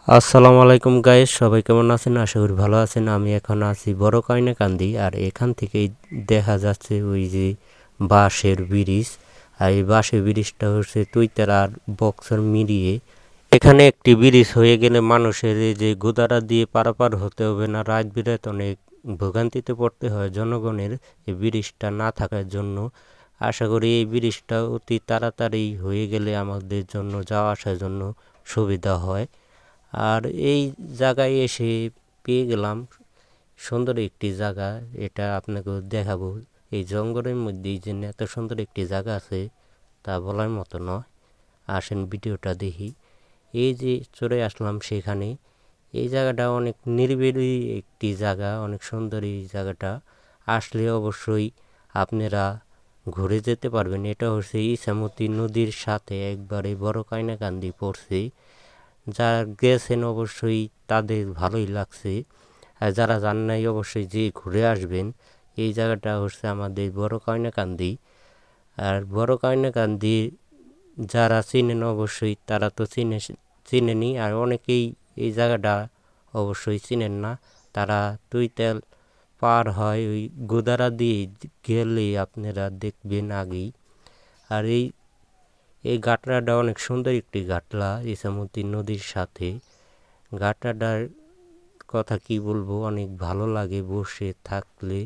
আসসালামু আলাইকুম গাইস, সবাই কেমন আছেন? আশা করি ভালো আছেন। আমি এখন আছি বড় কান্দি, আর এখান থেকেই দেখা যাচ্ছে ওই যে বাঁশের ব্রিজ। আর এই বাঁশের ব্রিজটা হচ্ছে তুইতারা আর বক্সর মিলিয়ে। এখানে একটি ব্রিজ হয়ে গেলে মানুষের এই যে গোদারা দিয়ে পারাপার হতে হবে না, রাত বিরাত অনেক ভোগান্তিতে পড়তে হয় জনগণের এই ব্রিজটা না থাকার জন্য। আশা করি এই ব্রিজটা অতি তাড়াতাড়ি হয়ে গেলে আমাদের জন্য যাওয়া আসার জন্য সুবিধা হয়। আর এই জায়গায় এসে পেয়ে গেলাম সুন্দর একটি জায়গা, এটা আপনাকে দেখাবো। এই জঙ্গলের মধ্যেই যে এত সুন্দর একটি জায়গা আছে তা বলার মতো নয়। আসেন ভিডিওটা দেখি। এই যে চলে আসলাম সেখানে। এই জায়গাটা অনেক নিরিবিলি একটি জায়গা, অনেক সুন্দর এই জায়গাটা। আসলে অবশ্যই আপনারা ঘুরে যেতে পারবেন। এটা হচ্ছে ইছামতি নদীর সাথে একবারে বড় কান্দি পড়ছে। যারা গেছেন অবশ্যই তাদের ভালোই লাগছে, আর যারা যান নাই অবশ্যই যে ঘুরে আসবেন। এই জায়গাটা হচ্ছে আমাদের বড় কান্দি। আর বড় কান্দি যারা চিনেন অবশ্যই তারা তো চিনেনি, আর অনেকেই এই জায়গাটা অবশ্যই চিনেন না। তারা তুইতাল পার হয় ওই গোদারা দিয়ে গেলে আপনারা দেখবেন আগেই। আর এই এই গাটরাটা অনেক সুন্দর একটি গাটলা ইছামতি নদীর সাথে। গাটরাটার কথা কি বলবো, অনেক ভালো লাগে বসে থাকলে।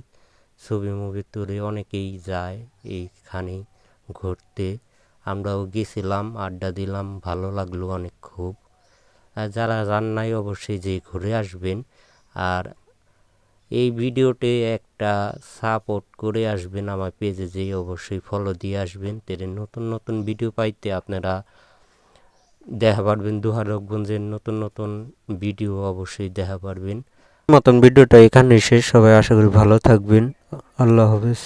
ছবি মুভি তুলে অনেকেই যায় এইখানে ঘুরতে। আমরাও গেছিলাম, আড্ডা দিলাম, ভালো লাগলো অনেক খুব। আর যারা যান নাই অবশ্যই যে ঘুরে আসবেন। আর এই ভিডিওতে একটা সাপোর্ট করে আসবেন আমার পেজে, যেয়ে অবশ্যই ফলো দিয়ে আসবেন। তাহলে নতুন নতুন ভিডিও পাইতে আপনারা দেখা পারবেন। দুহারগঞ্জের নতুন নতুন ভিডিও অবশ্যই দেখা পারবেন। মতন ভিডিওটা এখানে শেষ। সবাই আশা করি ভালো থাকবেন। আল্লাহ হাফেজ।